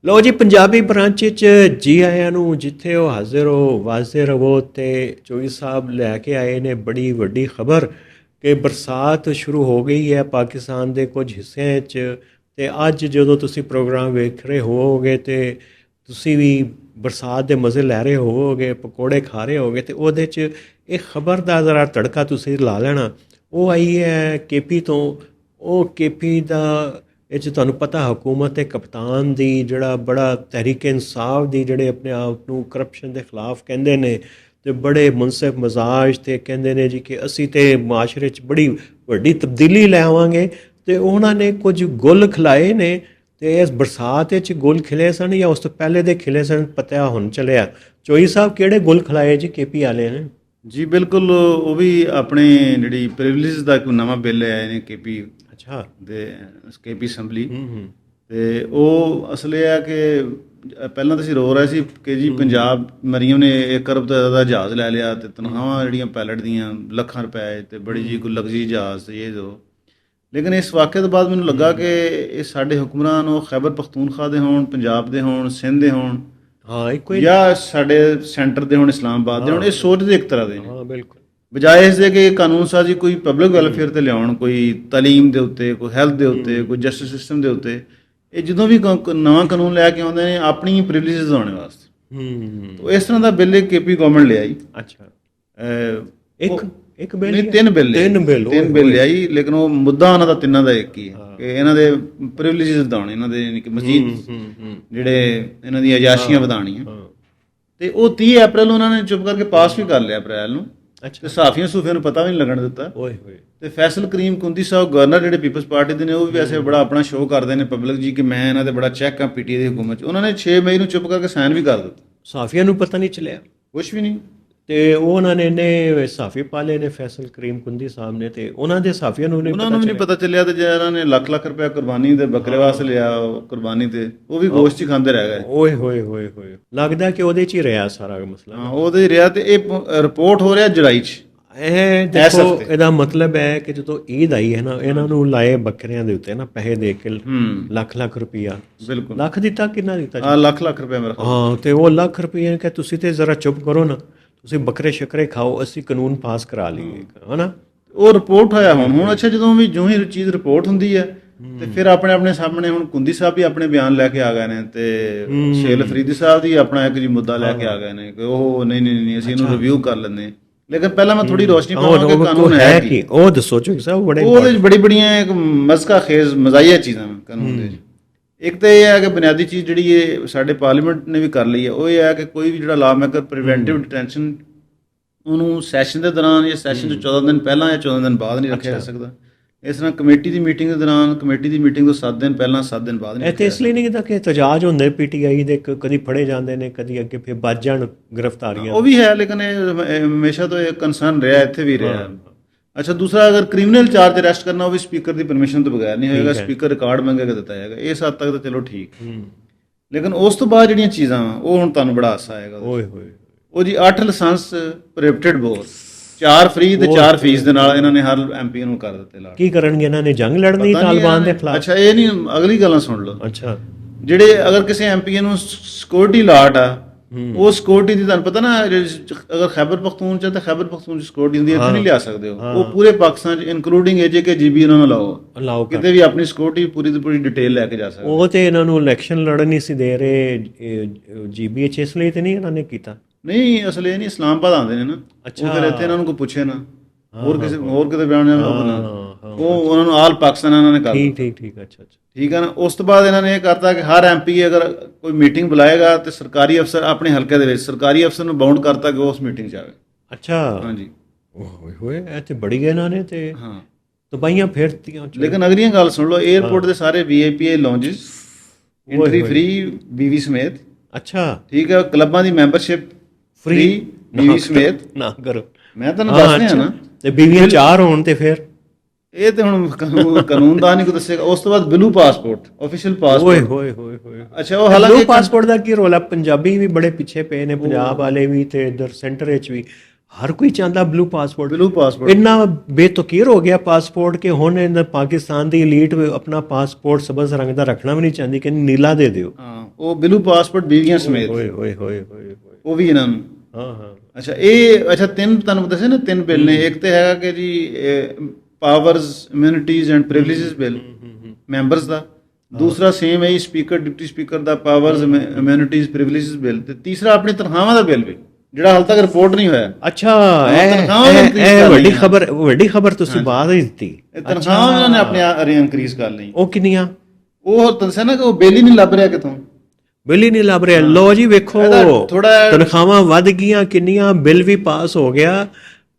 ਲਓ ਜੀ, ਪੰਜਾਬੀ ਬ੍ਰਾਂਚ 'ਚ ਜੀ ਆਇਆਂ ਨੂੰ। ਜਿੱਥੇ ਉਹ ਹਾਜ਼ਰ ਹੋ ਵਾਜ਼ਿਰ ਰਵੋ ਤੇ ਚੋਈ ਸਾਹਿਬ ਲੈ ਕੇ ਆਏ ਨੇ ਬੜੀ ਵੱਡੀ ਖਬਰ ਕਿ ਬਰਸਾਤ ਸ਼ੁਰੂ ਹੋ ਗਈ ਹੈ ਪਾਕਿਸਤਾਨ ਦੇ ਕੁਝ ਹਿੱਸਿਆਂ 'ਚ। ਤੇ ਅੱਜ ਜਦੋਂ ਤੁਸੀਂ ਪ੍ਰੋਗਰਾਮ ਵੇਖ ਰਹੇ ਹੋਵੋਗੇ ਤੇ ਤੁਸੀਂ ਵੀ ਬਰਸਾਤ ਦੇ ਮਜ਼ੇ ਲੈ ਰਹੇ ਹੋਵੋਗੇ, ਪਕੌੜੇ ਖਾ ਰਹੇ ਹੋਵੋਗੇ, ਤੇ ਉਹਦੇ 'ਚ ਇਹ ਖਬਰ ਦਾ ਜ਼ਰਾ ਤੜਕਾ ਤੁਸੀਂ ਲਾ ਲੈਣਾ। ਉਹ ਆਈ ਹੈ KP ਤੋਂ। ਉਹ KP ਦਾ ਇਹ 'ਚ ਤੁਹਾਨੂੰ ਪਤਾ ਹਕੂਮਤ ਤੇ ਕਪਤਾਨ ਦੀ ਜਿਹੜਾ ਬੜਾ ਤਹਿਰੀਕ ਇਨਸਾਫ ਦੀ ਜਿਹੜੇ ਆਪਣੇ ਆਪ ਨੂੰ ਕਰਪਸ਼ਨ ਦੇ ਖਿਲਾਫ ਕਹਿੰਦੇ ਨੇ ਤੇ ਬੜੇ ਮੁਨਸਿਫ ਮਜ਼ਾਜ ਤੇ ਕਹਿੰਦੇ ਨੇ ਜੀ ਕਿ ਅਸੀਂ ਤੇ ਮਾਸ਼ਰੇ 'ਚ ਬੜੀ ਵੱਡੀ ਤਬਦੀਲੀ ਲੈ ਆਵਾਂਗੇ। ਤੇ ਉਹਨਾਂ ਨੇ ਕੁਝ ਗੁੱਲ ਖਿਲਾਏ ਨੇ ਤੇ ਇਸ ਬਰਸਾਤ ਵਿੱਚ ਗੁੱਲ ਖਿਲੇ ਸਨ ਜਾਂ ਉਸ ਤੋਂ ਪਹਿਲੇ ਦੇ ਖਿਲੇ ਸਨ ਪਤਾ ਹੁਣ ਚੱਲਿਆ। ਚੋਈ ਸਾਹਿਬ ਕਿਹੜੇ ਗੁੱਲ ਖਿਲਾਏ ਜੀ KP ਵਾਲੇ ਨੇ? ਜੀ ਬਿਲਕੁਲ, ਉਹ ਵੀ ਆਪਣੇ ਜਿਹੜੀ ਪ੍ਰਿਵਿਲੇਜ ਦਾ ਇੱਕ ਨਵਾਂ ਬਿੱਲ ਆਇਆ ਨੇ KP ਅੱਛਾ ਦੇ KP ਅਸੈਂਬਲੀ। ਤੇ ਉਹ ਅਸਲ ਇਹ ਹੈ ਕਿ ਪਹਿਲਾਂ ਤਾਂ ਅਸੀਂ ਰੋ ਰਹੇ ਸੀ ਕਿ ਜੀ ਪੰਜਾਬ ਮਰੀਮ ਨੇ 1 ਅਰਬ ਤੋਂ ਜ਼ਿਆਦਾ ਜਹਾਜ਼ ਲੈ ਲਿਆ ਤੇ ਤਨਖਾਹਾਂ ਜਿਹੜੀਆਂ ਪਾਇਲਟ ਦੀਆਂ ਲੱਖਾਂ ਰੁਪਏ ਤੇ ਬੜੀ ਜੀ ਕੋਈ ਲਗਜ਼ਰੀ ਜਹਾਜ਼ ਇਹ ਦੋ। ਲੇਕਿਨ ਇਸ ਵਾਕਿਆ ਤੋਂ ਬਾਅਦ ਮੈਨੂੰ ਲੱਗਾ ਕਿ ਇਹ ਸਾਡੇ ਹੁਕਮਰਾਨ ਉਹ ਖੈਬਰ ਪਖਤੂਨਖਵਾ ਦੇ ਹੋਣ, ਪੰਜਾਬ ਦੇ ਹੋਣ, ਸਿੰਧ ਦੇ ਹੋਣ, ਹਾਂ ਇੱਕੋ ਹੀ, ਜਾਂ ਸਾਡੇ ਸੈਂਟਰ ਦੇ ਹੋਣ, ਇਸਲਾਮਾਬਾਦ ਦੇ ਹੋਣ, ਇਹ ਸੋਚਦੇ ਇੱਕ ਤਰ੍ਹਾਂ ਦੇ ਨੇ। ਹਾਂ ਬਿਲਕੁਲ। ਬਜਾਏ ਇਸ ਦੇ ਕਿ ਕਾਨੂੰਨ ਸਾਜ਼ੀ ਕੋਈ ਪਬਲਿਕ ਵੈਲਫੇਅਰ ਤੇ ਲਿਆਉਣ, ਕੋਈ ਤਾਲੀਮ ਦੇ ਉੱਤੇ, ਕੋਈ ਹੈਲਥ ਦੇ ਉੱਤੇ, ਕੋਈ ਜਸਟਿਸ ਸਿਸਟਮ ਦੇ ਉੱਤੇ, ਇਹ ਜਦੋਂ ਵੀ ਨਵਾਂ ਕਾਨੂੰਨ ਲੈ ਕੇ ਆਉਂਦੇ ਨੇ ਆਪਣੀ ਪ੍ਰਿਵਿਲੇਜਸ ਦਿਵਾਉਣ ਵਾਸਤੇ। ਤਾਂ ਇਸ ਤਰ੍ਹਾਂ ਦਾ ਬਿੱਲ KP ਗਵਰਨਮੈਂਟ ਲਿਆਈ। ਅੱਛਾ, ਇੱਕ ਬਿੱਲ ਨਹੀਂ, ਤਿੰਨ ਬਿੱਲ ਲਿਆਈ। ਲੇਕਿਨ ਉਹ ਮੁੱਦਾ ਉਹਨਾਂ ਦਾ ਤਿੰਨਾਂ ਦਾ ਇੱਕ ਹੀ ਹੈ ਕਿ ਇਹਨਾਂ ਦੇ ਪ੍ਰਿਵਿਲੇਜਸ ਵਧਾਉਣੇ, ਇਹਨਾਂ ਦੇ ਯਾਨੀ ਕਿ ਮਜ਼ੀਦ ਜਿਹੜੇ ਇਹਨਾਂ ਦੀਆਂ ਅਯਾਸ਼ੀਆਂ ਵਧਾਉਣੀਆਂ। ਤੇ ਉਹ 30 ਅਪ੍ਰੈਲ ਉਹਨਾਂ ਨੇ ਚੁੱਪ ਕਰਕੇ ਪਾਸ ਵੀ ਕਰ ਲਿਆ ਅਪ੍ਰੈਲ ਨੂੰ। ਤੇ ਸਾਫੀਆਂ ਸੂਫੀਆਂ ਨੂੰ ਪਤਾ ਵੀ ਨਹੀਂ ਲੱਗਣ ਦਿੱਤਾ। ਤੇ ਫੈਸਲ ਕਰੀਮ ਕੁੰਦੀ ਸਾਹਿਬ ਗਵਰਨਰ ਜਿਹੜੇ ਪੀਪਲਸ ਪਾਰਟੀ ਦੇ ਨੇ, ਉਹ ਵੀ ਵੈਸੇ ਬੜਾ ਆਪਣਾ ਸ਼ੋਅ ਕਰਦੇ ਨੇ ਪਬਲਿਕ ਜੀ ਕਿ ਮੈਂ ਇਹਨਾਂ ਦੇ ਬੜਾ ਚੈੱਕ ਆ PTI ਦੀ ਹੁਕੂਮਤ 'ਚ। ਉਹਨਾਂ ਨੇ 6 ਮਈ ਨੂੰ ਚੁੱਪ ਕਰਕੇ ਸਾਈਨ ਵੀ ਕਰ ਦਿੱਤਾ। ਸਾਫੀਆਂ ਨੂੰ ਪਤਾ ਨਹੀਂ ਚੱਲਿਆ ਕੁਛ ਵੀ ਨਹੀਂ। ਤੇ ਉਹਨਾਂ ਨੇ ਸਾਫੀ ਪਾਲੇ ਨੇ ਫੈਸਲ ਕਰੀਮ ਕੁੰਦੀ ਸਾਹਿਬ ਨੇ, ਤੇ ਉਹਨਾਂ ਦੇ ਸਾਫੀਆਂ ਨੂੰ ਉਹਨਾਂ ਨੂੰ ਵੀ ਨਹੀਂ ਪਤਾ ਚੱਲਿਆ। ਤੇ ਜੇ ਇਹਨਾਂ ਨੇ ਲੱਖ ਲੱਖ ਰੁਪਇਆ ਕੁਰਬਾਨੀ ਦੇ ਬੱਕਰੇ ਵਾਸਤੇ ਲਿਆ ਕੁਰਬਾਨੀ ਤੇ, ਉਹ ਵੀ ਗੋਸ਼ਤ ਹੀ ਖਾਂਦੇ ਰਹਿ ਗਏ। ਓਏ ਹੋਏ ਹੋਏ ਹੋਏ, ਲੱਗਦਾ ਕਿ ਉਹਦੇ 'ਚ ਹੀ ਰਿਹਾ ਸਾਰਾ ਮਸਲਾ। ਹਾਂ, ਉਹਦੇ ਹੀ ਰਿਹਾ। ਤੇ ਇਹ ਰਿਪੋਰਟ ਹੋ ਰਿਹਾ ਜੁਲਾਈ 'ਚ। ਇਹ ਦੇਖੋ, ਇਹਦਾ ਮਤਲਬ ਹੈ ਕਿ ਜਦੋਂ ਈਦ ਆਈ ਹੈ ਨਾ, ਇਹਨਾਂ ਨੂੰ ਲਾਏ ਬੱਕਰਿਆਂ ਦੇ ਉੱਤੇ ਨਾ ਪੈਸੇ ਦੇ ਕੇ ਲੱਖ ਲੱਖ ਰੁਪਈਆ। ਬਿਲਕੁਲ, ਲੱਖ ਦਿੱਤਾ, ਕਿੰਨਾ ਦਿੱਤਾ? ਹਾਂ, ਲੱਖ ਲੱਖ ਰੁਪਇਆ ਮੇਰਾ। ਹਾਂ, ਤੇ ਉਹ ਲੱਖ ਰੁਪਈਆ ਕਿ ਤੁਸੀਂ ਤੇ ਜ਼ਰਾ ਚੁੱਪ ਕਰੋ ਨਾ, ਤੁਸੀਂ ਬੱਕਰੇ ਸ਼ੱਕਰੇ ਖਾਓ, ਅਸੀਂ ਕਾਨੂੰਨ ਪਾਸ ਕਰਾ ਲਈਏ, ਹਨਾ। ਉਹ ਰਿਪੋਰਟ ਹੋਇਆ ਹੁਣ। ਅੱਛਾ, ਜਦੋਂ ਵੀ ਜੋ ਹੀ ਚੀਜ਼ ਰਿਪੋਰਟ ਹੁੰਦੀ ਹੈ ਤੇ ਫਿਰ ਆਪਣੇ ਆਪਣੇ ਸਾਹਮਣੇ ਹੁਣ ਕੁੰਦੀ ਸਾਹਿਬ ਵੀ ਆਪਣੇ ਬਿਆਨ ਲੈ ਕੇ ਆ ਗਏ ਨੇ ਤੇ ਸ਼ੇਲ ਫਰੀਦੀ ਸਾਹਿਬ ਦੀ ਆਪਣਾ ਇੱਕ ਜੀ ਮੁੱਦਾ ਲੈ ਕੇ ਆ ਗਏ ਨੇ ਕਿ ਉਹ ਨਹੀਂ ਅਸੀਂ ਇਹਨੂੰ ਰਿਵਿਊ ਕਰ ਲੈਂਦੇ। ਲੇਕਿਨ ਪਹਿਲਾਂ ਮੈਂ ਥੋੜੀ ਰੋਸ਼ਨੀ ਪਾਵਾਂਗਾ ਕਿ ਕਾਨੂੰਨ ਹੈ ਕੀ। ਉਹ ਦੱਸੋ ਚੋਈ ਸਾਹਿਬ। ਉਹਦੇ ਵਿੱਚ ਬੜੀ ਬੜੀਆਂ ਇੱਕ ਮਜ਼ਕਾ ਖੇਜ਼ ਮਜ਼ਾਈਆ ਚੀਜ਼ਾਂ ਕਾਨੂੰਨ ਦੇ। ਇੱਕ ਤਾਂ ਇਹ ਹੈ ਕਿ ਬੁਨਿਆਦੀ ਚੀਜ਼ ਜਿਹੜੀ ਇਹ ਸਾਡੇ ਪਾਰਲੀਮੈਂਟ ਨੇ ਵੀ ਕਰ ਲਈ ਹੈ, ਉਹ ਇਹ ਹੈ ਕਿ ਕੋਈ ਵੀ ਜਿਹੜਾ ਲਾ ਮੇਕਰ ਪ੍ਰੀਵੈਂਟਿਵ ਡਿਟੈਂਸ਼ਨ ਉਹਨੂੰ ਸੈਸ਼ਨ ਦੇ ਦੌਰਾਨ ਜਾਂ ਸੈਸ਼ਨ ਤੋਂ 14 ਦਿਨ ਪਹਿਲਾਂ ਜਾਂ 14 ਦਿਨ ਬਾਅਦ ਨਹੀਂ ਰੱਖਿਆ ਜਾ ਸਕਦਾ। ਇਸ ਤਰ੍ਹਾਂ ਕਮੇਟੀ ਦੀ ਮੀਟਿੰਗ ਦੇ ਦੌਰਾਨ, ਕਮੇਟੀ ਦੀ ਮੀਟਿੰਗ ਤੋਂ 7 ਦਿਨ ਪਹਿਲਾਂ 7 ਦਿਨ ਬਾਅਦ ਨਹੀਂ। ਇਹ ਇਸ ਲਈ ਨਹੀਂ ਕਿ ਇਤਜਾਜ ਹੁੰਦੇ PTI ਦੇ, ਕਦੀ ਫੜੇ ਜਾਂਦੇ ਨੇ, ਕਦੀ ਅੱਗੇ ਫਿਰ ਵੱਜ ਜਾਣ ਗ੍ਰਿਫਤਾਰੀਆਂ। ਉਹ ਵੀ ਹੈ, ਲੇਕਿਨ ਇਹ ਹਮੇਸ਼ਾ ਤੋਂ ਇਹ ਕੰਸਰਨ ਰਿਹਾ, ਇੱਥੇ ਵੀ ਰਿਹਾ। ਅੱਛਾ, ਦੂਸਰਾ ਅਗਰ ਕ੍ਰਿਮੀਨਲ ਚਾਰਜ ਅਰੈਸਟ ਕਰਨਾ, ਉਹ ਵੀ ਸਪੀਕਰ ਦੀ ਪਰਮਿਸ਼ਨ ਤੋਂ ਬਗੈਰ ਨਹੀਂ ਹੋਏਗਾ। ਸਪੀਕਰ ਰਿਕਾਰਡ ਮੰਗੇਗਾ ਦਿੱਤਾ ਜਾਏਗਾ। ਇਸ ਹੱਦ ਤੱਕ ਤਾਂ ਚਲੋ ਠੀਕ। ਲੇਕਿਨ ਉਸ ਤੋਂ ਬਾਅਦ ਜਿਹੜੀਆਂ ਚੀਜ਼ਾਂ ਉਹ ਹੁਣ ਤੁਹਾਨੂੰ ਬੜਾ ਹਾਸਾ ਆਏਗਾ। ਓਏ ਹੋਏ, ਉਹ ਜੀ 8 ਲਾਇਸੈਂਸ ਪ੍ਰੋਹਿਬਿਟਡ ਬੋਰ, 4 ਫ੍ਰੀ ਤੇ 4 ਫੀਸ ਦੇ ਨਾਲ ਇਹਨਾਂ ਨੇ ਹਰ MP ਨੂੰ ਕਰ ਦਿੱਤੇ ਲਾਟ। ਕੀ ਕਰਨਗੇ ਇਹਨਾਂ ਨੇ? ਜੰਗ ਲੜਨੀ ਤਾਲਿਬਾਨ ਦੇ ਖਿਲਾਫ? ਅੱਛਾ, ਇਹ ਨਹੀਂ, ਅਗਲੀ ਗੱਲਾਂ ਸੁਣ ਲਓ। ਅੱਛਾ, ਜਿਹੜੇ ਅਗਰ ਕਿਸੇ MP ਨੂੰ ਸਿਕਿਉਰਿਟੀ ਲਾਟ ਆ, ਉਹ ਸਿਕਿਉਰਿਟੀ ਦੀ ਤੁਹਾਨੂੰ ਪਤਾ ਨਾ, ਅਗਰ ਖੈਬਰ ਪਖਤੂਨ ਚ ਤਾਂ ਖੈਬਰ ਪਖਤੂਨ ਚ ਸਿਕਿਉਰਿਟੀ ਹੁੰਦੀ ਹੈ, ਇੱਥੇ ਨਹੀਂ ਲਿਆ ਸਕਦੇ ਉਹ ਪੂਰੇ ਪਾਕਿਸਤਾਨ ਚ ਇਨਕਲੂਡਿੰਗ AJK GB ਉਹਨਾਂ ਨੂੰ ਲਾਓ, ਕਿਤੇ ਵੀ ਆਪਣੀ ਸਿਕਿਉਰਿਟੀ ਪੂਰੀ ਦੀ ਪੂਰੀ ਡਿਟੇਲ ਲੈ ਕੇ ਜਾ ਸਕਦੇ। ਉਹ ਤੇ ਇਹਨਾਂ ਨੂੰ ਇਲੈਕਸ਼ਨ ਲੜਨ ਨਹੀਂ ਸੀ ਦੇ ਰਹੇ GBH, ਇਸ ਲਈ ਤੇ ਨਹੀਂ ਇਹਨਾਂ ਨੇ ਕੀਤਾ। ਨਹੀਂ, ਅਸਲ ਇਹ ਨਹੀਂ, ਇਸਲਾਮਾਬਾਦ ਆਉਂਦੇ ਨੇ ਨਾ, ਉਹ ਫਿਰ ਇੱਥੇ ਇਹਨਾਂ ਨੂੰ ਕੋਈ ਪੁੱਛੇ ਨਾ, ਹੋਰ ਕਿਤੇ ਬਿਆਨ ਜਾਣ ਉਹ ਉਹਨਾਂ ਨੂੰ ਆਲ ਪਾਕਿਸਤਾਨ ਇਹਨਾਂ ਨੇ ਕਰ। ਠੀਕ। ਅੱਛਾ, ਠੀਕ ਹੈ ਨਾ। ਉਸ ਤੋਂ ਬਾਅਦ ਇਹਨਾਂ ਨੇ ਇਹ ਕਰਤਾ ਕਿ ਹਰ MP ਅਗਰ ਕੋਈ ਮੀਟਿੰਗ ਬੁਲਾਏਗਾ ਤੇ ਸਰਕਾਰੀ ਅਫਸਰ ਆਪਣੇ ਹਲਕੇ ਦੇ ਵਿੱਚ ਸਰਕਾਰੀ ਅਫਸਰ ਨੂੰ ਬਾਉਂਡ ਕਰਤਾ ਕਿ ਉਸ ਮੀਟਿੰਗ 'ਚ ਆਵੇ। ਅੱਛਾ, ਹਾਂਜੀ। ਓਏ ਇਹ ਤੇ ਬੜੀ ਗਏ ਇਹਨਾਂ ਨੇ ਤੇ ਤਬਾਹੀਆਂ ਫੇਰਤੀਆਂ। ਲੇਕਿਨ ਅਗਲੀਆਂ ਗੱਲ ਸੁਣ ਲਓ, 에ਅਰਪੋਰਟ ਦੇ ਸਾਰੇ VIP lounges entry free BV ਸਮੇਤ। ਅੱਛਾ, ਠੀਕ ਹੈ। ਕਲੱਬਾਂ ਦੀ ਮੈਂਬਰਸ਼ਿਪ ਫ੍ਰੀ BV ਸਮੇਤ। ਨਾ ਕਰੋ, ਮੈਂ ਤੁਹਾਨੂੰ ਦੱਸ ਰਿਹਾ ਨਾ। ਤੇ BV 4 ਹੋਣ ਤੇ ਫਿਰ ਇਹ ਤੇ ਹੁਣ ਕਾਨੂੰਨ ਦਾ ਨਹੀਂ ਕੋਈ ਦੱਸੇਗਾ। ਉਸ ਤੋਂ ਬਾਅਦ ਬਲੂ ਪਾਸਪੋਰਟ, ਆਫੀਸ਼ੀਅਲ ਪਾਸਪੋਰਟ। ਓਏ ਅੱਛਾ, ਉਹ ਹਾਲਾਂਕਿ ਪਾਸਪੋਰਟ ਦਾ ਕੀ ਰੋਲ ਹੈ? ਪੰਜਾਬੀ ਵੀ ਬੜੇ ਪਿੱਛੇ ਪਏ ਨੇ, ਪੰਜਾਬ ਵਾਲੇ ਵੀ ਤੇ ਇਧਰ ਸੈਂਟਰ ਵਿੱਚ ਵੀ। ਹਰ ਕੋਈ ਚਾਹੁੰਦਾ ਬਲੂ ਪਾਸਪੋਰਟ। ਬਲੂ ਪਾਸਪੋਰਟ ਇੰਨਾ ਬੇਤੁਕੀਰ ਹੋ ਗਿਆ ਪਾਸਪੋਰਟ ਕਿ ਹੁਣ ਇਹਨਾਂ ਪਾਕਿਸਤਾਨ ਦੀ ਈਲੀਟ ਆਪਣਾ ਪਾਸਪੋਰਟ ਸਬਜ਼ ਰੰਗ ਦਾ ਰੱਖਣਾ ਵੀ ਨਹੀਂ ਚਾਹੁੰਦੀ ਕਿ ਨੀਲਾ ਦੇ ਦਿਓ। ਹਾਂ, ਉਹ ਬਲੂ ਪਾਸਪੋਰਟ ਬੀਵੀਆਂ ਸਮੇਤ ਓਏ ਹੋਏ ਹੋਏ ਹੋਏ ਹੋਏ। ਉਹ ਵੀ ਇਹਨਾਂ ਨੂੰ। ਹਾਂ ਹਾਂ। ਅੱਛਾ ਤਿੰਨ ਤੁਹਾਨੂੰ ਦੱਸਿਆ ਨਾ, ਤਿੰਨ ਬਿੱਲ ਨੇ। ਇੱਕ ਤੇ ਹੈਗਾ ਕਿ ਜੀ ਪਾਵਰਸ ਇਮਿਊਨਿਟੀਜ਼ ਐਂਡ ਪ੍ਰਿਵਿਲੇਜਸ ਬਿੱਲ ਮੈਂਬਰਸ ਦਾ। ਦੂਸਰਾ ਸੇਮ ਹੈ ਸਪੀਕਰ ਡਿਪਟੀ ਸਪੀਕਰ ਦਾ ਪਾਵਰਸ ਇਮਿਊਨਿਟੀਜ਼ ਪ੍ਰਿਵਿਲੇਜਸ ਬਿੱਲ। ਤੇ ਤੀਸਰਾ ਆਪਣੀ ਤਨਖਾਹਾਂ ਦਾ ਬਿੱਲ ਵੀ, ਜਿਹੜਾ ਹਾਲ ਤੱਕ ਰਿਪੋਰਟ ਨਹੀਂ ਹੋਇਆ। ਅੱਛਾ, ਇਹ ਵੱਡੀ ਖਬਰ ਤੁਸੀਂ ਬਾਅਦ ਹੀ ਦਿੱਤੀ। ਤਨਖਾਹਾਂ ਇਹਨਾਂ ਨੇ ਆਪਣੇ ਇਨਕਰੀਜ਼ ਕਰ ਲਈ। ਉਹ ਕਿੰਨੀਆਂ? ਉਹ ਦੱਸਿਆ ਨਾ ਕਿ ਉਹ ਬਿੱਲ ਹੀ ਨਹੀਂ ਲੱਭ ਰਿਹਾ ਕਿਤੋਂ। ਬਿੱਲ ਹੀ ਨਹੀਂ ਲੱਭ ਰਿਹਾ। ਲੋ ਜੀ ਵੇਖੋ, ਤਨਖਾਹਾਂ ਵੱਧ ਗਈਆਂ ਕਿੰਨੀਆਂ, ਬਿੱਲ ਵੀ ਪਾਸ ਹੋ ਗਿਆ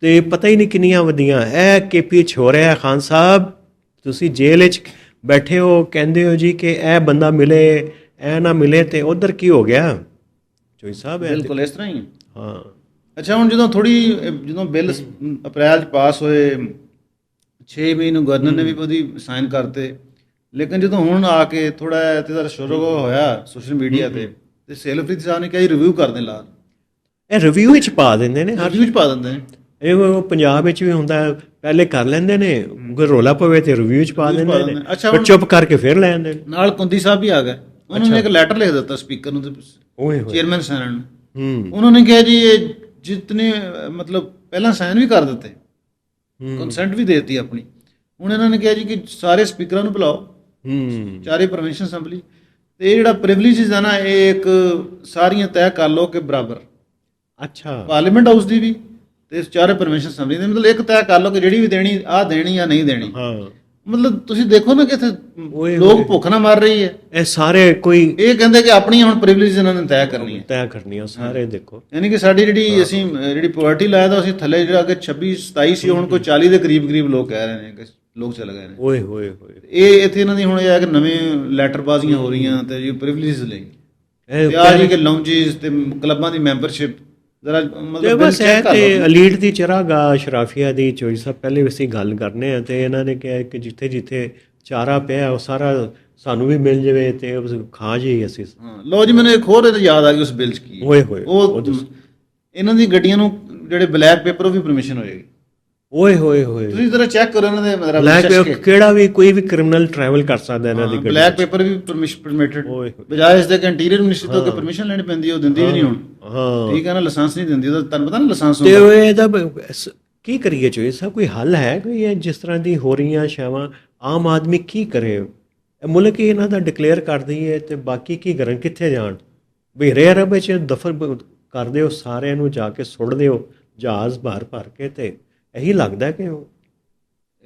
ਤੇ ਪਤਾ ਹੀ ਨਹੀਂ ਕਿੰਨੀਆਂ ਵਧੀਆਂ। ਇਹ KP ਹੋ ਰਿਹਾ। ਖਾਨ ਸਾਹਿਬ ਤੁਸੀਂ ਜੇਲ੍ਹ ਵਿੱਚ ਬੈਠੇ ਹੋ, ਕਹਿੰਦੇ ਹੋ ਜੀ ਕਿ ਇਹ ਬੰਦਾ ਮਿਲੇ, ਇਹ ਨਾ ਮਿਲੇ, ਤੇ ਉਧਰ ਕੀ ਹੋ ਗਿਆ ਚੋਈ ਸਾਹਿਬ? ਬਿਲਕੁਲ ਇਸ ਤਰ੍ਹਾਂ ਹੀ। ਹਾਂ। ਅੱਛਾ, ਹੁਣ ਜਦੋਂ ਬਿੱਲ ਅਪ੍ਰੈਲ 'ਚ ਪਾਸ ਹੋਏ, 6 ਮਈ ਨੂੰ ਗਵਰਨਰ ਨੇ ਵੀ ਉਹਦੀ ਸਾਈਨ ਕਰਤੇ। ਲੇਕਿਨ ਜਦੋਂ ਹੁਣ ਆ ਕੇ ਥੋੜਾ ਇਹਦਾ ਸ਼ੁਰੂ ਹੋਇਆ ਸੋਸ਼ਲ ਮੀਡੀਆ ਤੇ ਸੇਲਫਰੀਦ ਸਾਹਿਬ ਨੇ ਕਿਹਾ ਰਿਵਿਊ ਕਰਦੇ ਲਾ। ਇਹ ਰਿਵਿਊ ਵਿੱਚ ਪਾ ਦਿੰਦੇ ਨੇ, ਰਿਵਿਊ 'ਚ ਪਾ ਦਿੰਦੇ ਨੇ। ਇਹ ਪੰਜਾਬ ਵਿੱਚ ਵੀ ਹੁੰਦਾ, ਪਹਿਲੇ ਕਰ ਲੈਂਦੇ ਨੇ, ਕੋਈ ਰੋਲਾ ਪਵੇ ਤੇ ਰਿਵਿਊ 'ਚ ਪਾ ਦਿੰਦੇ ਨੇ, ਫਿਰ ਚੁੱਪ ਕਰਕੇ ਫਿਰ ਲੈ ਆਉਂਦੇ ਨੇ। ਨਾਲ ਕੁੰਦੀ ਸਾਹਿਬ ਵੀ ਆ ਗਏ, ਉਹਨਾਂ ਨੇ ਇੱਕ ਲੈਟਰ ਲਿਖ ਦਿੱਤਾ ਸਪੀਕਰ ਨੂੰ ਤੇ ਚੇਅਰਮੈਨ ਸੈਨੇਟ ਨੂੰ। ਉਹਨਾਂ ਨੇ ਕਿਹਾ ਜੀ ਇਹ ਜਿਤਨੇ ਮਤਲਬ ਪਹਿਲਾਂ ਸਾਈਨ ਵੀ ਕਰ ਦਿੱਤੇ, ਕੰਸੈਂਟ ਵੀ ਦੇ ਦਿੱਤੀ ਆਪਣੀ। ਹੁਣ ਇਹਨਾਂ ਨੇ ਕਿਹਾ ਜੀ ਕਿ ਸਾਰੇ ਸਪੀਕਰਾਂ ਨੂੰ ਬੁਲਾਓ, ਚਾਰੇ ਪ੍ਰੋਵਿੰਸ਼ਲ ਅਸੈਂਬਲੀ, ਤੇ ਇਹ ਜਿਹੜਾ ਪ੍ਰਿਵਿਲੇਜਸ ਹੈ ਨਾ, ਇਹ ਇੱਕ ਸਾਰੀਆਂ ਤੈਅ ਕਰ ਲਓ ਕਿ ਬਰਾਬਰ। ਅੱਛਾ, ਪਾਰਲੀਮੈਂਟ ਹਾਊਸ ਦੀ ਵੀ ਤੇ ਚਾਰੇ ਪ੍ਰੋਵਿੰਸ਼ਲ ਅਸੈਂਬਲੀ ਦੇ, ਮਤਲਬ ਇੱਕ ਤੈਅ ਕਰ ਲਓ ਕਿ ਜਿਹੜੀ ਵੀ ਦੇਣੀ ਆਹ ਦੇਣੀ ਜਾਂ ਨਹੀਂ ਦੇਣੀ। ਹਾਂ, ਮਤਲਬ ਤੁਸੀਂ ਦੇਖੋ ਨਾ ਕਿ ਇੱਥੇ ਲੋਕ ਭੁੱਖ ਨਾ ਮਰ ਰਹੀ ਹੈ। ਇਹ ਸਾਰੇ ਕੋਈ ਇਹ ਕਹਿੰਦੇ ਕਿ ਆਪਣੀਆਂ ਹੁਣ ਪ੍ਰਿਵਿਲੇਜ ਇਹਨਾਂ ਨੇ ਤੈਅ ਕਰਨੀਆਂ ਸਾਰੇ। ਦੇਖੋ, ਯਾਨੀ ਕਿ ਸਾਡੀ ਜਿਹੜੀ ਪਾਵਰਟੀ ਲਾਇਆ ਤਾਂ ਅਸੀਂ ਥੱਲੇ ਜਿਹੜਾ ਅੱਗੇ 26 27 ਸੀ, ਹੁਣ ਕੋਈ 40 ਦੇ ਕਰੀਬ ਲੋਕ ਕਹਿ ਰਹੇ ਨੇ ਕਿ ਲੋਕ ਚਲੇ ਗਏ ਨੇ। ਓਏ ਹੋਏ ਹੋਏ। ਇਹ ਇੱਥੇ ਇਹਨਾਂ ਦੀ ਹੁਣ ਇਹ ਹੈ ਕਿ ਨਵੇਂ ਲੈਟਰਬਾਜ਼ੀਆਂ ਹੋ ਰਹੀਆਂ ਤੇ ਜੀ ਪ੍ਰਿਵਿਲੇਜ ਲਈ ਆ ਜੀ ਕਿ ਲਾਉਂਜਿਸ ਤੇ ਕਲੱਬਾਂ ਦੀ ਮੈਂਬਰਸ਼ਿਪ ਜ਼ਰਾ ਮਤਲਬ ਬਸ ਇਹ ਤੇ ਅਲੀਟ ਦੀ ਚਰਾਗਾ ਸ਼ਰਾਫੀਆ ਦੀ ਚੋਈ ਸਾਹਿਬ ਪਹਿਲੇ ਵੀ ਅਸੀਂ ਗੱਲ ਕਰਨੇ ਆ, ਤੇ ਇਹਨਾਂ ਨੇ ਕਿਹਾ ਕਿ ਜਿੱਥੇ ਜਿੱਥੇ ਚਾਰਾ ਪਿਆ ਉਹ ਸਾਰਾ ਸਾਨੂੰ ਵੀ ਮਿਲ ਜਾਵੇ ਤੇ ਖਾ ਜਾਈਏ ਅਸੀਂ। ਲੋ ਜੀ, ਮੈਨੂੰ ਇੱਕ ਹੋਰ ਯਾਦ ਆ ਗਈ ਉਸ ਬਿੱਲ 'ਚ ਕੀ ਓਏ ਹੋਏ, ਉਹ ਇਹਨਾਂ ਦੀ ਗੱਡੀਆਂ ਨੂੰ ਜਿਹੜੇ ਬਲੈਕ ਪੇਪਰ ਉਹ ਵੀ ਪਰਮਿਸ਼ਨ ਹੋਏਗੀ। ਓਏ ਹੋਏ ਹੋਏ, ਤੁਸੀਂ ਜ਼ਰਾ ਚੈੱਕ ਕਰੋ ਇਹਨਾਂ ਦੇ ਮਤਲਬ ਬਲੈਕ ਪੇਪਰ ਕਿਹੜਾ ਵੀ ਕੋਈ ਵੀ ਕ੍ਰਿਮੀਨਲ ਟਰੈਵਲ ਕਰ ਸਕਦਾ ਇਹਨਾਂ ਦੀ ਗੱਡੀ। ਬਲੈਕ ਪੇਪਰ ਵੀ ਪਰਮਿਟਡ, ਬਜਾਏ ਇਸ ਦੇ ਕਿ ਇੰਟੀਰੀਅਰ ਮਿਨਿਸਟਰੀ ਤੋਂ ਕਿ ਪਰਮਿਸ਼ਨ ਲੈਣੀ ਪੈਂਦੀ, ਉਹ ਦਿੰਦੀ ਵੀ ਨਹੀਂ ਹੁਣ। ਹਾਂ, ਠੀਕ ਹੈ ਨਾ, ਲਾਇਸੈਂਸ ਨਹੀਂ ਦਿੰਦੀ, ਤੁਹਾਨੂੰ ਪਤਾ ਨਾ ਲਾਇਸੈਂਸ ਤੇ ਇਹਦਾ ਕੀ ਕਰੀਏ ਚੋਈ ਸਾਹਿਬ? ਕੋਈ ਹੱਲ ਹੈ ਕੋਈ? ਇਹ ਜਿਸ ਤਰ੍ਹਾਂ ਦੀ ਹੋ ਰਹੀਆਂ ਸ਼ਾਵਾਂ, ਆਮ ਆਦਮੀ ਕੀ ਕਰੇ? ਮੁਲਕ ਹੀ ਇਹਨਾਂ ਦਾ ਡਿਕਲੇਅਰ ਕਰ ਦਈਏ ਤੇ ਬਾਕੀ ਕੀ ਕਰਨ, ਕਿੱਥੇ ਜਾਣ? ਵੀ ਰੇਅ ਅਰਬ ਵਿੱਚ ਦਫਨ ਕਰ ਦਿਓ ਸਾਰਿਆਂ ਨੂੰ, ਜਾ ਕੇ ਸੁੱਟ ਦਿਓ ਜਹਾਜ਼ ਭਰ ਕੇ। ਤੇ ਇਹੀ ਲੱਗਦਾ ਕਿ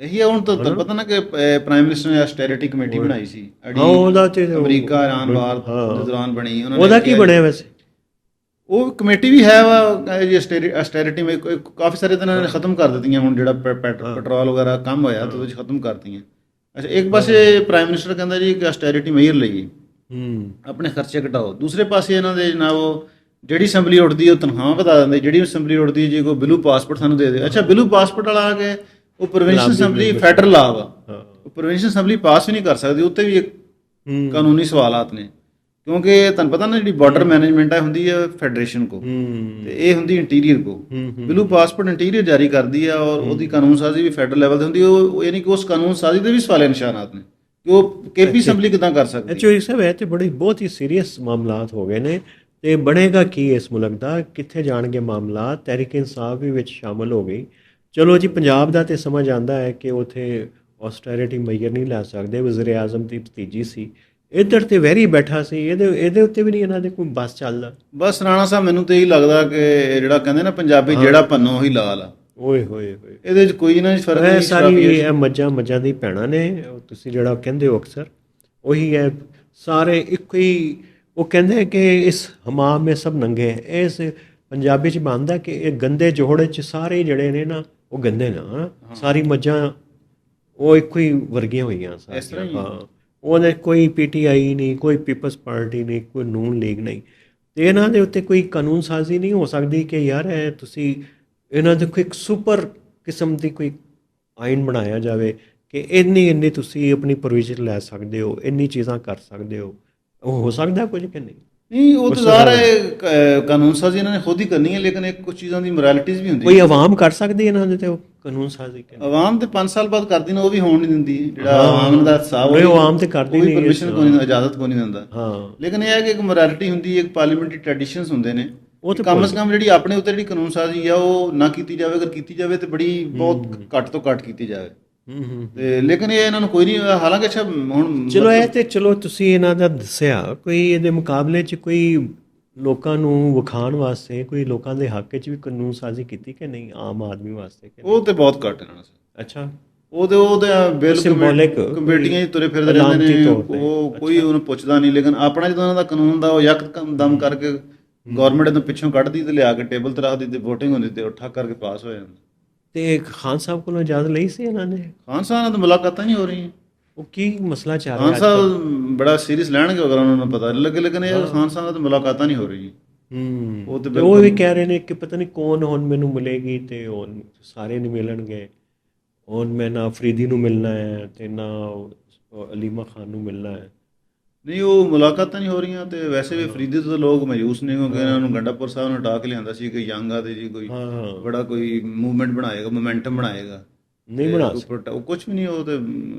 ਇਹੀ ਹੁਣ ਤਾਂ ਤੁਹਾਨੂੰ ਪਤਾ ਨਾ ਕਿ ਪ੍ਰਾਈਮ ਮਿਨਿਸਟਰ ਨੇ ਆਸਟੈਰਿਟੀ ਕਮੇਟੀ ਬਣਾਈ ਸੀ, ਉਹਦਾ ਤੇ ਅਮਰੀਕਾ ਇਰਾਨ ਵਾਰ ਦੇ ਦੌਰਾਨ ਬਣੀ। ਉਹਦਾ ਕੀ ਬਣਿਆ ਵੈਸੇ? ਉਹ ਕਮੇਟੀ ਵੀ ਹੈ ਵਾ ਜੀ ਆਸਟੈਰਿਟੀ ਵਿੱਚ ਕਾਫੀ ਸਾਰੇ ਤਾਂ ਇਹਨਾਂ ਨੇ ਖਤਮ ਕਰ ਦਿੱਤੀਆਂ। ਹੁਣ ਜਿਹੜਾ ਪੈਟਰੋਲ ਵਗੈਰਾ ਕੰਮ ਹੋਇਆ ਤਾਂ ਉਹਦੇ 'ਚ ਖਤਮ ਕਰਤੀਆਂ। ਅੱਛਾ, ਇੱਕ ਪਾਸੇ ਪ੍ਰਾਈਮ ਮਿਨਿਸਟਰ ਕਹਿੰਦਾ ਜੀ ਕਿ ਆਸਟੈਰਿਟੀ ਮੇਜਰ ਲਈਏ, ਆਪਣੇ ਖਰਚੇ ਘਟਾਓ। ਦੂਸਰੇ ਪਾਸੇ ਇਹਨਾਂ ਦੇ ਜਨਾਬ ਉਹ ਜਿਹੜੀ ਅਸੈਂਬਲੀ ਉੱਠਦੀ ਉਹ ਤਨਖਾਹਾਂ ਵਧਾ ਦਿੰਦੇ, ਜਿਹੜੀ ਅਸੈਂਬਲੀ ਉੱਠਦੀ ਜੇ ਕੋਈ ਬਲੂ ਪਾਸਪੋਰਟ ਸਾਨੂੰ ਦੇ ਦੇ। ਅੱਛਾ, ਬਲੂ ਪਾਸਪੋਰਟ ਵਾਲਾ ਆ ਕੇ ਉਹ ਪ੍ਰੋਵਿੰਸ਼ਲ ਅਸੈਂਬਲੀ ਫੈਡਰਲ ਲਾ ਵਾ, ਉਹ ਪ੍ਰੋਵਿੰਸ਼ਲ ਅਸੈਂਬਲੀ ਪਾਸ ਵੀ ਨਹੀਂ ਕਰ ਸਕਦੀ। ਉੱਤੇ ਵੀ ਇੱਕ ਕਾਨੂੰਨੀ ਸਵਾਲਾਤ ਨੇ, ਕਿਉਂਕਿ ਤੁਹਾਨੂੰ ਪਤਾ ਨਾ ਜਿਹੜੀ ਬਾਰਡਰ ਮੈਨੇਜਮੈਂਟ ਹੈ ਹੁੰਦੀ ਹੈ ਫੈਡਰੇਸ਼ਨ ਕੋ, ਤੇ ਇਹ ਹੁੰਦੀ ਇੰਟੀਰੀਅਰ ਕੋ। ਬਲੂ ਪਾਸਪੋਰਟ ਇੰਟੀਰੀਅਰ ਜਾਰੀ ਕਰਦੀ ਆ ਔਰ ਉਹਦੀ ਕਾਨੂੰਨ ਸਾਜ਼ੀ ਵੀ ਫੈਡਰਲ ਲੈਵਲ ਤੇ ਹੁੰਦੀ। ਉਹ ਯਾਨੀ ਕਿ ਉਸ ਕਾਨੂੰਨ ਸਾਜ਼ੀ ਦੇ ਵੀ ਸਵਾਲੇ ਨਿਸ਼ਾਨਾਤ ਨੇ ਕਿ ਉਹ KP ਅਸੈਂਬਲੀ ਕਿੱਦਾਂ ਕਰ ਸਕਦੀ ਹੈ। ਚੋਈ ਸਾਹਿਬ ਇਹ ਤੇ ਬਹੁਤ ਹੀ ਸੀਰੀਅਸ ਮਾਮਲਾਤ ਹੋ ਗਏ ਨੇ, ਤੇ ਬਣੇਗਾ ਕੀ ਇਸ ਮੁਲਕ ਦਾ? ਕਿੱਥੇ ਜਾਣਗੇ ਮਾਮਲਾਤ? ਤਹਿਰੀਕ ਇਨਸਾਫ ਵੀ ਵਿੱਚ ਸ਼ਾਮਲ ਹੋ ਗਈ। ਚਲੋ ਜੀ, ਪੰਜਾਬ ਦਾ ਤੇ ਸਮਝ ਆਉਂਦਾ ਹੈ ਕਿ ਉੱਥੇ ਆਸਟੈਰਿਟੀ ਮੇਜਰ ਨਹੀਂ ਲੈ ਸਕਦੇ, ਵਜ਼ੀਰ ਆਜ਼ਮ ਦੀ ਭਤੀਜੀ ਸੀ, ਇੱਧਰ ਤੇ ਵੈਰੀ ਬੈਠਾ ਸੀ, ਇਹਦੇ ਉੱਤੇ ਵੀ ਨਹੀਂ ਇਹਨਾਂ ਦੇ ਕੋਈ ਬੱਸ ਚੱਲਦਾ। ਬਸ ਰਾਣਾ ਸਾਹਿਬ, ਮੈਨੂੰ ਤਾਂ ਇਹੀ ਲੱਗਦਾ ਕਿ ਜਿਹੜਾ ਕਹਿੰਦੇ ਨਾ ਪੰਜਾਬੀ ਜਿਹੜਾ ਭੰਨੋ ਉਹੀ ਲਾਲ ਆ। ਓਏ ਹੋਏ ਹੋਏ, ਇਹਦੇ 'ਚ ਕੋਈ ਨਾ ਫਰਕ ਨਹੀਂ। ਸਾਰੀ ਇਹ ਮੱਝਾਂ ਦੀ ਭੈਣਾਂ ਨੇ, ਤੁਸੀਂ ਜਿਹੜਾ ਕਹਿੰਦੇ ਹੋ ਅਕਸਰ ਉਹੀ ਹੈ, ਸਾਰੇ ਇੱਕੋ ਹੀ। ਉਹ ਕਹਿੰਦੇ ਕਿ ਇਸ ਹਮਾਮ ਮੇ ਸਭ ਨੰਗੇ ਹੈ। ਇਸ ਪੰਜਾਬੀ 'ਚ ਬਣਦਾ ਕਿ ਇਹ ਗੰਦੇ ਜੋੜ 'ਚ ਸਾਰੇ ਜਿਹੜੇ ਨੇ ਨਾ ਉਹ ਗੰਦੇ ਨਾ, ਸਾਰੀ ਮੱਝਾਂ ਉਹ ਇੱਕੋ ਹੀ ਵਰਗੀਆਂ ਹੋਈਆਂ ਸਾਰੀਆਂ। ਹਾਂ, ਉਹਦੇ ਕੋਈ PTI ਨਹੀਂ, ਕੋਈ ਪੀਪਲਸ ਪਾਰਟੀ ਨਹੀਂ, ਕੋਈ ਨੂਨ ਲੀਗ ਨਹੀਂ, ਤੇ ਇਹਨਾਂ ਦੇ ਉੱਤੇ ਕੋਈ ਕਾਨੂੰਨ ਸਾਜ਼ੀ ਨਹੀਂ ਹੋ ਸਕਦੀ ਕਿ ਯਾਰ ਇਹ ਤੁਸੀਂ ਇਹਨਾਂ ਦੇ ਕੋਈ ਇੱਕ ਸੁਪਰ ਕਿਸਮ ਦੀ ਕੋਈ ਆਇਨ ਬਣਾਇਆ ਜਾਵੇ ਕਿ ਇੰਨੀ ਤੁਸੀਂ ਆਪਣੀ ਪ੍ਰੋਵੀਜ਼ਨ ਲੈ ਸਕਦੇ ਹੋ, ਇੰਨੀ ਚੀਜ਼ਾਂ ਕਰ ਸਕਦੇ ਹੋ। ਉਹ ਹੋ ਸਕਦਾ ਕੁਝ ਕਿ ਨਹੀਂ? ਨਹੀਂ, ਉਹ ਤਾਂ ਜ਼ਾਹਰ ਹੈ ਕਾਨੂੰਨ ਸਾਜ਼ੀ ਇਹਨਾਂ ਨੇ ਖੁਦ ਹੀ ਕਰਨੀ ਹੈ, ਲੇਕਿਨ ਇੱਕ ਕੁਝ ਚੀਜ਼ਾਂ ਦੀ ਮੋਰੈਲਿਟੀਜ਼ ਵੀ ਹੁੰਦੀ ਕੋਈ ਆਵਾਮ ਕਰ ਸਕਦੀ ਇਹਨਾਂ ਦੇ ਤੇ ਉਹ ਕਾਨੂੰਨ ਸਾਜ਼ੀ ਕੇ ਆਵਾਮ ਤੇ 5 ਸਾਲ ਬਾਅਦ ਕਰਦੀ ਨਾ, ਉਹ ਵੀ ਹੋਣ ਨਹੀਂ ਦਿੰਦੀ। ਜਿਹੜਾ ਆਵਾਮ ਦਾ ਹਿਸਾਬ ਉਹ ਆਵਾਮ ਤੇ ਕਰਦੀ ਨਹੀਂ, ਪਰਮਿਸ਼ਨ ਕੋਈ ਨਹੀਂ, ਇਜਾਜ਼ਤ ਕੋਈ ਨਹੀਂ ਦਿੰਦਾ। ਹਾਂ, ਲੇਕਿਨ ਇਹ ਹੈ ਕਿ ਇੱਕ ਮੋਰੈਲਿਟੀ ਹੁੰਦੀ ਹੈ, ਇੱਕ ਪਾਰਲੀਮੈਂਟਰੀ ਟ੍ਰੈਡੀਸ਼ਨਸ ਹੁੰਦੇ ਨੇ, ਉਹ ਤੇ ਕਮ ਸੇ ਕਮ ਜਿਹੜੀ ਆਪਣੇ ਉੱਤੇ ਜਿਹੜੀ ਕਾਨੂੰਨ ਸਾਜ਼ੀ ਆ ਉਹ ਨਾ ਕੀਤੀ ਜਾਵੇ, ਅਗਰ ਕੀਤੀ ਜਾਵੇ ਤੇ ਬੜੀ ਬਹੁਤ ਘੱਟ ਤੋਂ ਘੱਟ ਕੀਤੀ ਜਾਵੇ। ਤੇ ਲੇਕਿਨ ਇਹ ਇਹਨਾਂ ਨੂੰ ਕੋਈ ਨਹੀਂ, ਹਾਲਾਂਕਿ ਅੱਛਾ ਹੁਣ ਚਲੋ ਇਹ ਤੇ ਚਲੋ ਤੁਸੀਂ ਇਹਨਾਂ ਦਾ ਦੱਸਿਆ, ਕੋਈ ਇਹਦੇ ਮੁਕਾਬਲੇ 'ਚ ਕੋਈ ਲੋਕਾਂ ਨੂੰ ਵਿਖਾਉਣ ਵਾਸਤੇ ਕੋਈ ਲੋਕਾਂ ਦੇ ਹੱਕ 'ਚ ਵੀ ਕਾਨੂੰਨ ਸਾਜ਼ੀ ਕੀਤੀ ਕਿ ਨਹੀਂ, ਆਮ ਆਦਮੀ ਵਾਸਤੇ ਕਿ ਉਹ ਤੇ ਬਹੁਤ ਘੱਟ ਇਹਨਾਂ ਨੇ। ਅੱਛਾ, ਉਹਦੇ ਬਿਲ ਕਮੇਟੀਆਂ 'ਚ ਤੁਰੇ ਫਿਰਦੇ ਰਹਿੰਦੇ ਨੇ, ਉਹ ਕੋਈ ਉਹਨੂੰ ਪੁੱਛਦਾ ਨਹੀਂ। ਲੇਕਿਨ ਆਪਣਾ ਜਦੋਂ ਉਹਨਾਂ ਦਾ ਕਾਨੂੰਨ ਦਾ ਉਹ ਯਕਦਮ ਕਰਕੇ ਗਵਰਨਮੈਂਟ ਨੂੰ ਪਿੱਛੋਂ ਕੱਢਦੀ ਤੇ ਲਿਆ ਕੇ ਟੇਬਲ ਤੇ ਰੱਖਦੀ ਤੇ ਵੋਟਿੰਗ ਹੁੰਦੀ ਤੇ ਉੱਠਾ ਕਰਕੇ ਪਾਸ ਹੋ ਜਾਂਦਾ। ਤੇ ਖਾਨ ਸਾਹਿਬ ਕੋਲੋਂ ਇਜਾਜ਼ਤ ਲਈ ਸੀ ਇਹਨਾਂ ਨੇ? ਖਾਨ ਸਾਹਿਬ ਨਾਲ ਤਾਂ ਮੁਲਾਕਾਤਾਂ ਨਹੀਂ ਹੋ ਰਹੀਆਂ। ਉਹ ਕੀ ਮਸਲਾ ਚੱਲ ਰਿਹਾ? ਖਾਨ ਸਾਹਿਬ ਬੜਾ ਸੀਰੀਅਸ ਲੈਣਗੇ ਅਗਰ ਉਹਨਾਂ ਨੂੰ ਪਤਾ ਲੱਗੇ, ਲੇਕਿਨ ਇਹ ਖਾਨ ਸਾਹਿਬ ਨਾਲ ਤਾਂ ਮੁਲਾਕਾਤਾਂ ਨਹੀਂ ਹੋ ਰਹੀਆਂ। ਉਹ ਵੀ ਕਹਿ ਰਹੇ ਨੇ ਕਿ ਪਤਾ ਨਹੀਂ ਕੌਣ ਹੁਣ ਮੈਨੂੰ ਮਿਲੇਗੀ, ਤੇ ਉਹ ਸਾਰੇ ਨਹੀਂ ਮਿਲਣਗੇ। ਹੁਣ ਮੈਂ ਨਾ ਅਫਰੀਦੀ ਨੂੰ ਮਿਲਣਾ ਹੈ ਤੇ ਨਾ ਅਲੀਮਾ ਖਾਨ ਨੂੰ ਮਿਲਣਾ ਹੈ। ਨਹੀਂ, ਉਹ ਮੁਲਾਕਾਤਾਂ ਨਹੀਂ ਹੋ ਰਹੀਆਂ। ਤੇ ਵੈਸੇ ਵੀ ਅਫਰੀਦੀ ਤੋਂ ਲੋਕ ਮਾਯੂਸ ਨੇ, ਕਿਉਂਕਿ ਇਹਨਾਂ ਨੂੰ ਗੰਡਾਪੁਰ ਸਾਹਿਬ ਨੂੰ ਹਟਾ ਕੇ ਲਿਆਂਦਾ ਸੀ ਕਿ ਯੰਗ ਆ ਤੇ ਜੀ ਕੋਈ ਬੜਾ ਕੋਈ ਮੂਵਮੈਂਟ ਬਣਾਏਗਾ, ਮੋਮੈਂਟਮ ਬਣਾਏਗਾ। ਨਹੀਂ ਬਣਾ ਉਹ ਕੁਝ ਵੀ ਨਹੀਂ, ਉਹ ਤੇ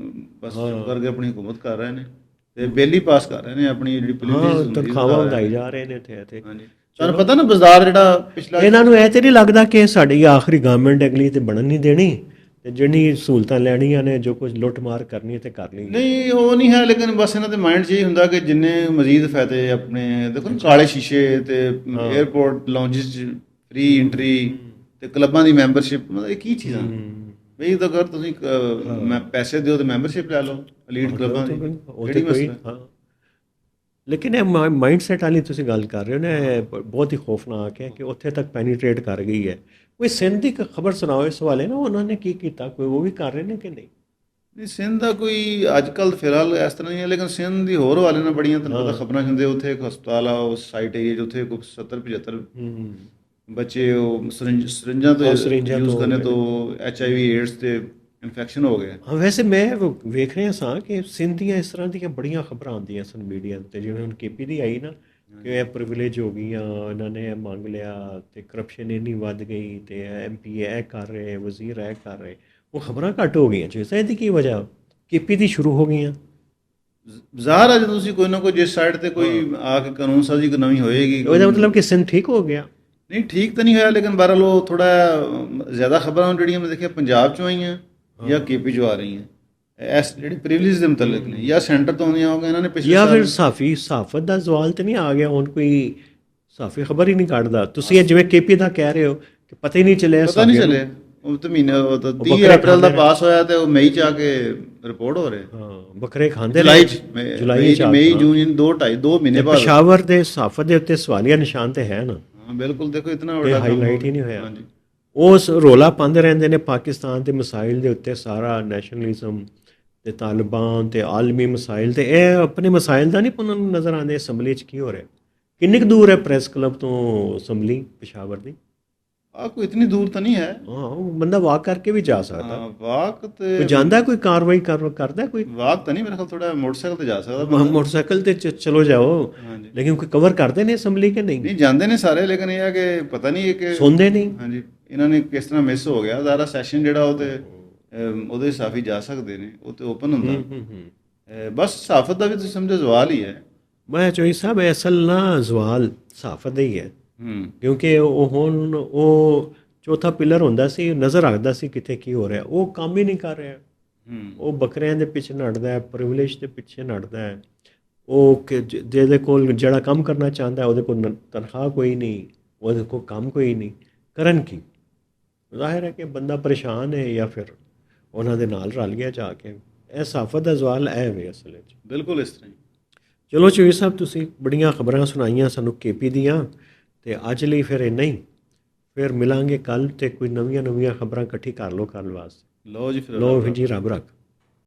ਬਸ ਕਰਕੇ ਆਪਣੀ ਹੁਕੂਮਤ ਕਰ ਰਹੇ ਨੇ ਤੇ ਬਿੱਲ ਹੀ ਪਾਸ ਕਰ ਰਹੇ ਨੇ, ਆਪਣੀ ਜਿਹੜੀ ਪੁਲਿਸ ਤਨਖਾਹਾਂ ਵਧਾਈ ਜਾ ਰਹੇ ਨੇ ਇੱਥੇ। ਹਾਂਜੀ, ਤੁਹਾਨੂੰ ਪਤਾ ਨਾ ਬਾਜ਼ਾਰ ਜਿਹੜਾ ਪਿਛਲਾ, ਇਹਨਾਂ ਨੂੰ ਇਹ ਤੇ ਨਹੀਂ ਲੱਗਦਾ ਕਿ ਸਾਡੀ ਆਖਰੀ ਗਵਰਨਮੈਂਟ ਅਗਲੀ ਤੇ ਬਣਨ ਨਹੀਂ ਦੇਣੀ ਤੇ ਜਿਹੜੀ ਸਹੂਲਤਾਂ ਲੈਣੀਆਂ ਨੇ, ਜੋ ਕੁਝ ਲੁੱਟ ਮਾਰ ਕਰਨੀ ਤੇ ਕਰ ਲਈ? ਨਹੀਂ, ਉਹ ਨਹੀਂ ਹੈ, ਲੇਕਿਨ ਬਸ ਇਹਨਾਂ ਦੇ ਮਾਈਂਡ 'ਚ ਇਹ ਹੁੰਦਾ ਕਿ ਜਿੰਨੇ ਮਜ਼ੀਦ ਫਾਇਦੇ ਆਪਣੇ ਦੇਖੋ, ਕਾਲੇ ਸ਼ੀਸ਼ੇ ਤੇ 에ਅਰਪੋਰਟ ਲਾਉਂਜਸ 'ਚ ਫ੍ਰੀ ਐਂਟਰੀ ਤੇ ਕਲੱਬਾਂ ਦੀ ਮੈਂਬਰਸ਼ਿਪ, ਮਤਲਬ ਇਹ ਕੀ ਚੀਜ਼ਾਂ ਬਈ? ਤਾਂ ਅਗਰ ਤੁਸੀਂ ਮੈਂ ਪੈਸੇ ਦਿਓ ਤੇ ਮੈਂਬਰਸ਼ਿਪ ਲੈ ਲਓ ਐਲੀਟ ਕਲੱਬਾਂ ਦੀ, ਕਿਹੜੀ ਮਸਲਾ? ਲੇਕਿਨ ਇਹ ਮਾਈਂਡ ਸੈਟ ਵਾਲੀ ਤੁਸੀਂ ਗੱਲ ਕਰ ਰਹੇ ਹੋ ਨਾ, ਬਹੁਤ ਹੀ ਖੌਫਨਾਕ ਹੈ ਕਿ ਉੱਥੇ ਤੱਕ ਪੈਨੀਟ੍ਰੇਟ ਕਰ ਗਈ ਹੈ। ਕੋਈ ਸਿੰਧ ਦੀ ਖਬਰ ਸੁਣਾਓ ਇਸ ਵਾਲੇ ਨਾ, ਉਹਨਾਂ ਨੇ ਕੀ ਕੀਤਾ, ਕੋਈ ਉਹ ਵੀ ਕਰ ਰਹੇ ਨੇ ਕਿ ਨਹੀਂ? ਨਹੀਂ, ਸਿੰਧ ਦਾ ਕੋਈ ਅੱਜ ਕੱਲ੍ਹ ਫਿਲਹਾਲ ਇਸ ਤਰ੍ਹਾਂ ਨਹੀਂ ਹੈ, ਲੇਕਿਨ ਸਿੰਧ ਦੀ ਹੋਰ ਵਾਲੇ ਨਾਲ ਬੜੀਆਂ ਤੁਹਾਨੂੰ ਪਤਾ ਖਬਰਾਂ ਹੁੰਦੇ। ਉੱਥੇ ਇੱਕ ਹਸਪਤਾਲ ਆ ਉਸ ਸਾਈਟ ਏਰੀਆ 'ਚ, ਉੱਥੇ ਕੋਈ 70-75 ਬੱਚੇ ਉਹ ਸਰਿੰਜਾਂ ਤੋਂ ਯੂਜ਼ ਕਰਨੇ ਤੋਂ HIV ਏਡਸ ਤੇ ਇਨਫੈਕਸ਼ਨ ਹੋ ਗਿਆ। ਹਾਂ, ਵੈਸੇ ਮੈਂ ਵੇਖ ਰਿਹਾ ਸਾਂ ਕਿ ਸਿੰਧ ਦੀਆਂ ਇਸ ਤਰ੍ਹਾਂ ਦੀਆਂ ਬੜੀਆਂ ਖਬਰਾਂ ਆਉਂਦੀਆਂ ਸਨ ਮੀਡੀਆ ਉੱਤੇ, ਜਿਵੇਂ ਹੁਣ KP ਦੀ ਆਈ ਨਾ ਕਿ ਇਹ ਪ੍ਰਿਵਿਲੇਜ ਹੋ ਗਈਆਂ, ਇਹਨਾਂ ਨੇ ਇਹ ਮੰਗ ਲਿਆ ਤੇ ਕਰਪਸ਼ਨ ਇੰਨੀ ਵੱਧ ਗਈ ਤੇ MP ਇਹ ਕਰ ਰਹੇ, ਵਜ਼ੀਰ ਇਹ ਕਰ ਰਹੇ, ਉਹ ਖਬਰਾਂ ਘੱਟ ਹੋ ਗਈਆਂ। ਜਿਸ ਇਹਦੀ ਕੀ ਵਜ੍ਹਾ? KP ਦੀ ਸ਼ੁਰੂ ਹੋ ਗਈਆਂ। ਜ਼ਾਹਰ ਹੈ ਜਦੋਂ ਤੁਸੀਂ ਕੋਈ ਨਾ ਕੋਈ ਜਿਸ ਸਾਈਡ ਤੇ ਕੋਈ ਆ ਕੇ ਕਾਨੂੰਨ ਸਾਜ਼ੀ ਨਵੀਂ ਹੋਏਗੀ, ਉਹਦਾ ਮਤਲਬ ਕਿ ਸਿੰਧ ਠੀਕ ਹੋ ਗਿਆ? ਨਹੀਂ, ਠੀਕ ਤਾਂ ਨਹੀਂ ਹੋਇਆ, ਲੇਕਿਨ ਬਹਰਹਾਲ ਉਹ ਥੋੜਾ ਜ਼ਿਆਦਾ ਖਬਰਾਂ ਜਿਹੜੀਆਂ ਮੈਂ ਦੇਖਿਆ ਪੰਜਾਬ 'ਚੋਂ ਆਈਆਂ ਜਾਂ KP 'ਚੋਂ ਆ ਰਹੀਆਂ, ਇਸ ਜਿਹੜੀ ਪ੍ਰਿਵਿਲੇਜ ਦੇ ਮੁਤਲਕ ਨੇ, ਜਾਂ ਸੈਂਟਰ ਤੋਂ ਆਉਂਦੀਆਂ ਹੋਗੀਆਂ। ਇਹਨਾਂ ਨੇ ਪਿਛਲੇ ਜਾਂ ਫਿਰ ਸਾਫਤ ਦਾ ਸਵਾਲ ਤੇ ਨਹੀਂ ਆ ਗਿਆ? ਹੁਣ ਕੋਈ ਸਾਫੀ ਖਬਰ ਹੀ ਨਹੀਂ ਕੱਢਦਾ। ਤੁਸੀਂ ਇਹ ਜਿਵੇਂ KP ਦਾ ਕਹਿ ਰਹੇ ਹੋ ਕਿ ਪਤਾ ਹੀ ਨਹੀਂ ਚੱਲਿਆ, ਪਤਾ ਨਹੀਂ ਚੱਲਿਆ। ਉਹ ਤਾਂ ਮਹੀਨੇ 30 ਅਪ੍ਰੈਲ ਦਾ ਪਾਸ ਹੋਇਆ ਤੇ ਉਹ ਮਈ 'ਚ ਆ ਕੇ ਰਿਪੋਰਟ ਹੋ ਰਿਹਾ। ਹਾਂ, ਬੱਕਰੇ ਖਾਂਦੇ ਜੁਲਾਈ 'ਚ ਮਈ ਜੂਨ 2 ਮਹੀਨੇ ਬਾਅਦ। ਪਸ਼ਾਵਰ ਦੇ ਸਾਫਤ ਦੇ ਉੱਤੇ ਸਵਾਲੀਆ ਨਿਸ਼ਾਨ ਤੇ ਹੈ ਨਾ। ਹਾਂ ਬਿਲਕੁਲ, ਦੇਖੋ ਇਤਨਾ ਵੱਡਾ ਹਾਈਲਾਈਟ ਹੀ ਨਹੀਂ ਹੋਇਆ। ਉਸ ਰੋਲਾ ਪਾਉਂਦੇ ਰਹਿੰਦੇ ਨੇ ਪਾਕਿਸਤਾਨ ਦੇ ਮਸਾਇਲ ਦੇ ਉੱਤੇ, ਸਾਰਾ ਨੈਸ਼ਨਲਿਜ਼ਮ ਤੇ ਤਾਲਿਬਾਨ ਤੇ ਆਲਮੀ ਮਸਾਇਲ, ਤੇ ਇਹ ਆਪਣੇ ਮਸਾਇਲ ਦਾ ਨਹੀਂ ਉਹਨਾਂ ਨੂੰ ਨਜ਼ਰ ਆਉਂਦੇ। ਅਸੈਂਬਲੀ 'ਚ ਕੀ ਹੋ ਰਿਹਾ? ਕਿੰਨੀ ਕੁ ਦੂਰ ਹੈ ਪ੍ਰੈਸ ਕਲੱਬ ਤੋਂ ਅਸੈਂਬਲੀ ਪਸ਼ਾਵਰ ਦੀ? ਕੋਈ ਇਤਨੀ ਦੂਰ ਤਾਂ ਨਹੀਂ ਹੈ। ਹਾਂ, ਉਹ ਬੰਦਾ ਵਾਕ ਕਰਕੇ ਵੀ ਜਾ ਸਕਦਾ। ਵਾਕ ਤੇ ਕੋਈ ਜਾਂਦਾ, ਕੋਈ ਕਾਰਵਾਈ ਕਰਦਾ? ਕੋਈ ਵਾਕ ਤਾਂ ਨਹੀਂ, ਮੇਰੇ ਖਿਆਲ ਥੋੜਾ ਮੋਟਰਸਾਈਕਲ ਤੇ ਜਾ ਸਕਦਾ। ਮੋਟਰਸਾਈਕਲ ਤੇ ਚਲੋ ਜਾਓ, ਲੇਕਿਨ ਕੋਈ ਕਵਰ ਕਰਦੇ ਨੇ ਅਸੈਂਬਲੀ ਕਿ ਨਹੀਂ? ਨਹੀਂ, ਜਾਂਦੇ ਨੇ ਸਾਰੇ, ਲੇਕਿਨ ਇਹ ਹੈ ਕਿ ਪਤਾ ਨਹੀਂ ਕਿ ਸੁਣਦੇ ਨਹੀਂ। ਹਾਂਜੀ, ਇਹਨਾਂ ਨੇ ਕਿਸ ਤਰ੍ਹਾਂ ਮਿਸ ਹੋ ਗਿਆ। ਸਾਰਾ ਸੈਸ਼ਨ ਜਿਹੜਾ ਉਹ ਤੇ ਉਹਦੇ ਸਾਫੀ ਜਾ ਸਕਦੇ ਨੇ, ਉਹ ਤੇ ਓਪਨ ਹੁੰਦਾ। ਬਸ ਸਾਫਤ ਦਾ ਵੀ ਤੁਸੀਂ ਸਮਝੋ ਜ਼ਵਾਲ ਹੀ ਹੈ। ਮੈਂ ਚੋਈ ਸਾਹਿਬ, ਅਸਲ ਨਾ ਜ਼ਵਾਲ ਸਾਫਤ ਦਾ ਹੀ ਹੈ, ਕਿਉਂਕਿ ਉਹ ਹੁਣ ਉਹ ਚੌਥਾ ਪਿਲਰ ਹੁੰਦਾ ਸੀ, ਨਜ਼ਰ ਰੱਖਦਾ ਸੀ ਕਿਤੇ ਕੀ ਹੋ ਰਿਹਾ, ਉਹ ਕੰਮ ਹੀ ਨਹੀਂ ਕਰ ਰਿਹਾ। ਉਹ ਬੱਕਰਿਆਂ ਦੇ ਪਿੱਛੇ ਨੱਠਦਾ ਹੈ, ਪ੍ਰਿਵਿਲੇਜ ਦੇ ਪਿੱਛੇ ਨੱਠਦਾ ਹੈ। ਉਹ ਜਿਹਦੇ ਕੋਲ ਜਿਹੜਾ ਕੰਮ ਕਰਨਾ ਚਾਹੁੰਦਾ ਉਹਦੇ ਕੋਲ ਤਨਖਾਹ ਕੋਈ ਨਹੀਂ, ਉਹਦੇ ਕੋਲ ਕੰਮ ਕੋਈ ਨਹੀਂ, ਕਰਨ ਕੀ? ਜ਼ਾਹਿਰ ਹੈ ਕਿ ਬੰਦਾ ਪਰੇਸ਼ਾਨ ਹੈ ਜਾਂ ਫਿਰ ਉਹਨਾਂ ਦੇ ਨਾਲ ਰਲ ਗਿਆ ਜਾ ਕੇ। ਇਹ ਸਾਫਤ ਦਾ ਜ਼ਵਾਲ ਹੈ ਵੇ ਅਸਲ ਵਿੱਚ। ਬਿਲਕੁਲ ਇਸ ਤਰ੍ਹਾਂ ਹੀ। ਚਲੋ ਚੋਈ ਸਾਹਿਬ, ਤੁਸੀਂ ਬੜੀਆਂ ਖਬਰਾਂ ਸੁਣਾਈਆਂ ਸਾਨੂੰ KP ਦੀਆਂ, ਤੇ ਅੱਜ ਲਈ ਫਿਰ ਇੰਨਾ ਹੀ। ਫਿਰ ਮਿਲਾਂਗੇ ਕੱਲ੍ਹ, ਤੇ ਕੋਈ ਨਵੀਆਂ ਖਬਰਾਂ ਇਕੱਠੀ ਕਰ ਲਓ ਕੱਲ੍ਹ ਵਾਸਤੇ। ਲਓ ਜੀ, ਫਿਰ ਲਓ ਜੀ, ਰੱਬ ਰੱਖ।